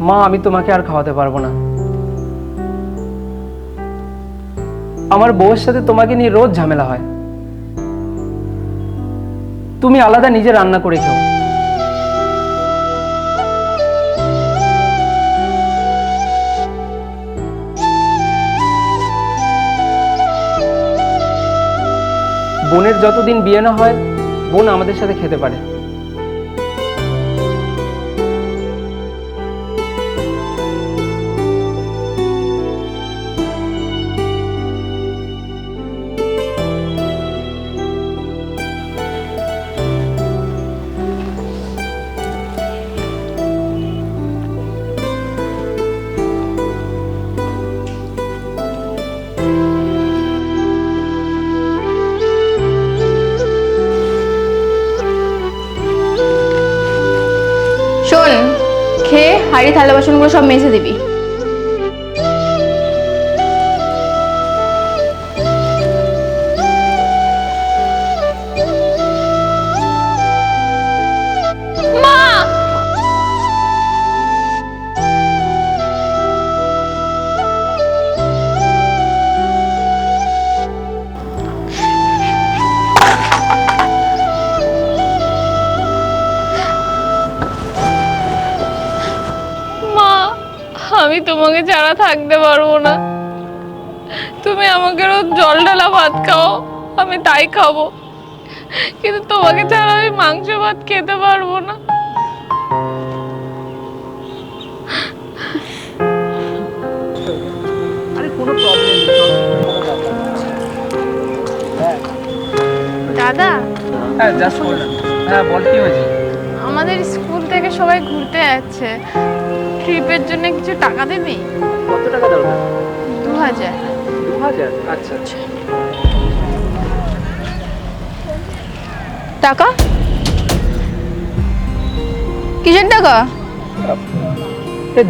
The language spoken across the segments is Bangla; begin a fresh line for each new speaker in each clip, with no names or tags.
মা আমি তোমাকে আর খাওয়াতে পারবো না। আমার বউয়ের সাথে তোমাকে নিয়ে রোজ ঝামেলা হয়। তুমি আলাদা নিজে রান্না করে খাও। বোনের যতদিন বিয়ে না হয় বোন আমাদের সাথে খেতে পারে।
শোন, খেয়ে হাঁড়ি থালা বাসনগুলো সব মেজে দিবি। মা! আমি তোমাকে ছাড়া থাকতে পারবো না। তুমি আমাকে রোজ জল ঢালা ভাত খাও, আমি তাই খাবো, কিন্তু তোমাকে ছাড়া আমি মাংস ভাত খেতে পারবো না।
আরে কোনো প্রবলেম নেই।
দাদা,
হ্যাঁ জাস্ট বল। হ্যাঁ বল কি হয়েছে?
আমাদের স্কুল থেকে সবাই ঘুরতে যাচ্ছে, ট্রিপের জন্য কিছু টাকা দেবে?
কত টাকা দরকার?
2000।
2000? আচ্ছা আচ্ছা।
টাকা? কিসের টাকা?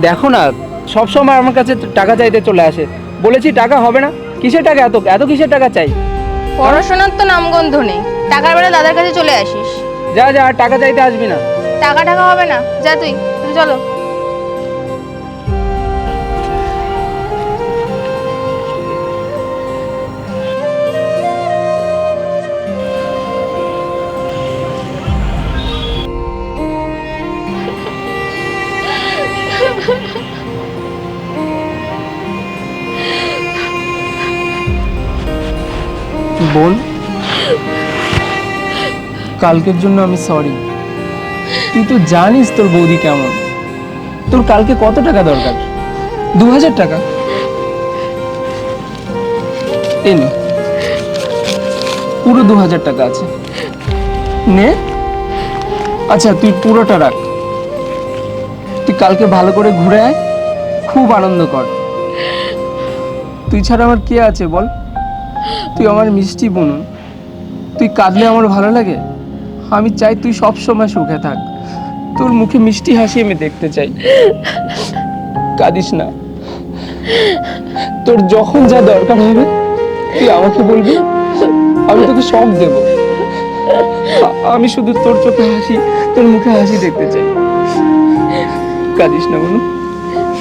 দেখো না, সব সময় আমার কাছে টাকা চাইতে চলে আসে। বলেছি টাকা হবে না। কিসের টাকা? এত এত কিসের টাকা চাই?
পড়াশোনার তো নামগন্ধ নেই, টাকার বেলা দাদার কাছে চলে আসিস।
যা যা, আর টাকা চাইতে আসবি না।
টাকা টাকা হবে না, যা তুই চলো।
বোন, কালকের জন্য আমি সরি। তুই তো জানিস তোর বৌদি কেমন। তোর কালকে কত টাকা দরকার? 2000 টাকা? এই নে, পুরো 2000 টাকা আছে, নে। আচ্ছা তুই পুরোটা রাখ। তুই কালকে ভালো করে ঘুরে আয়, খুব আনন্দ কর। তুই ছাড়া আমার কে আছে বল? তুই আমার মিষ্টি বোন। তুই কাঁদলে আমার ভালো লাগে। আমি চাই তুই সব সময় সুখে থাক। তোর মুখে মিষ্টি হাসি আমি দেখতে চাই। কাঁদিস না। তোর যখন যা দরকার হবে তুই আমাকে বলবি, আমি তোকে সব দেব। আমি শুধু তোর চোখে হাসি, তোর মুখে হাসি দেখতে চাই। কাঁদিস না বোন।